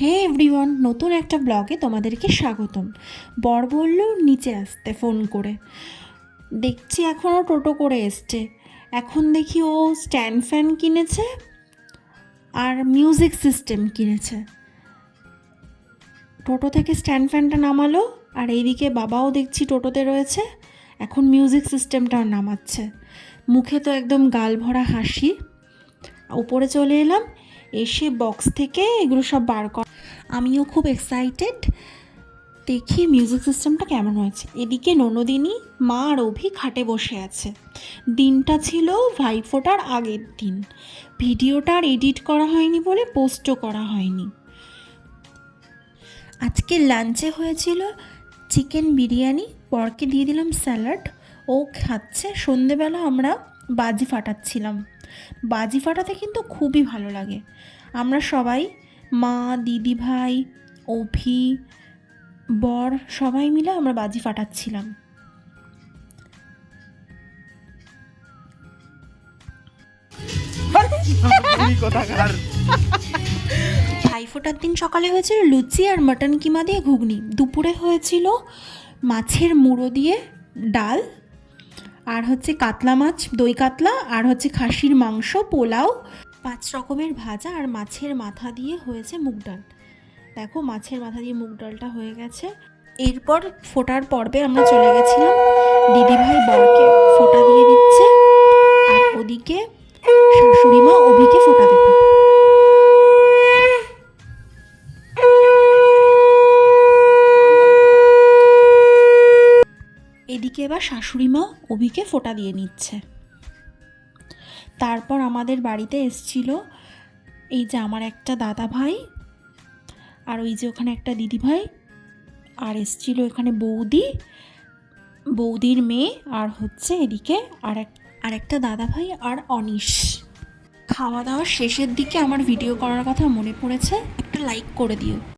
হে everyone, নতুন একটা ব্লগে তোমাদেরকে স্বাগতম। বর বলল নিচে আসতে ফোন করে। দেখছি এখনও টোটো করে এসছে। এখন দেখি ও স্ট্যান্ড ফ্যান কিনেছে আর মিউজিক সিস্টেম কিনেছে। টোটো থেকে স্ট্যান্ড ফ্যানটা নামালো, আর এইদিকে বাবাও দেখছি টোটোতে রয়েছে, এখন মিউজিক সিস্টেমটাও নামাচ্ছে। মুখে তো একদম গাল ভরা হাসি। উপরে চলে এলাম, এসে বক্স থেকে এগুলো সব বার কর। আমিও খুব এক্সাইটেড, দেখি মিউজিক সিস্টেমটা কেমন হয়েছে। এদিকে ননদিনী, মা আর অভি খাটে বসে আছে। দিনটা ছিল ভাইফোঁটার আগের দিন। ভিডিওটা আর এডিট করা হয়নি বলে পোস্টও করা হয়নি। আজকে লাঞ্চে হয়েছিল চিকেন বিরিয়ানি, বরকে দিয়ে দিলাম স্যালাড, ও খাচ্ছে। সন্ধেবেলা আমরা বাজি ফাটাচ্ছিলাম। বাজি ফাটাতে কিন্তু খুবই ভালো লাগে। আমরা সবাই, মা, দিদি ভাই, অভি, বর, সবাই মিলে আমরা বাজি ফাটাচ্ছিলাম। ভাইফোঁটার দিন সকালে হয়েছিল লুচি আর মাটন কিমা দিয়ে ঘুগনি। দুপুরে হয়েছিল মাছের মুড়ো দিয়ে ডাল, আর হচ্ছে কাতলা মাছ, দই কাতলা, আর হচ্ছে খাসির মাংস, পোলাও, 5 রকমের ভাজা, আর মাছের মাথা দিয়ে হয়েছে মুগ ডাল। দেখো মাছের মাথা দিয়ে মুগ ডালটা হয়ে গেছে। এরপর ফোটার পর্বে আমরা চলে গেছিলাম। দিদিভাই বরকে ফোঁটা দিয়ে দিচ্ছে, আর ওদিকে শাশুড়ি মা অভিকে ফোঁটা দেবে। এদিকে এবার শাশুড়ি মা অভিকে ফোঁটা দিয়ে নিচ্ছে। তারপর আমাদের বাড়িতে এসছিল এই যে আমার একটা দাদা ভাই, আর ওই যে ওখানে একটা দিদি ভাই, আর এসছিল এখানে বৌদি, বৌদির মেয়ে, আর হচ্ছে এদিকে আর একটা দাদা ভাই আর অনিশ। খাওয়া দাওয়ার শেষের দিকে আমার ভিডিও করার কথা মনে পড়েছে, একটা লাইক করে দিও।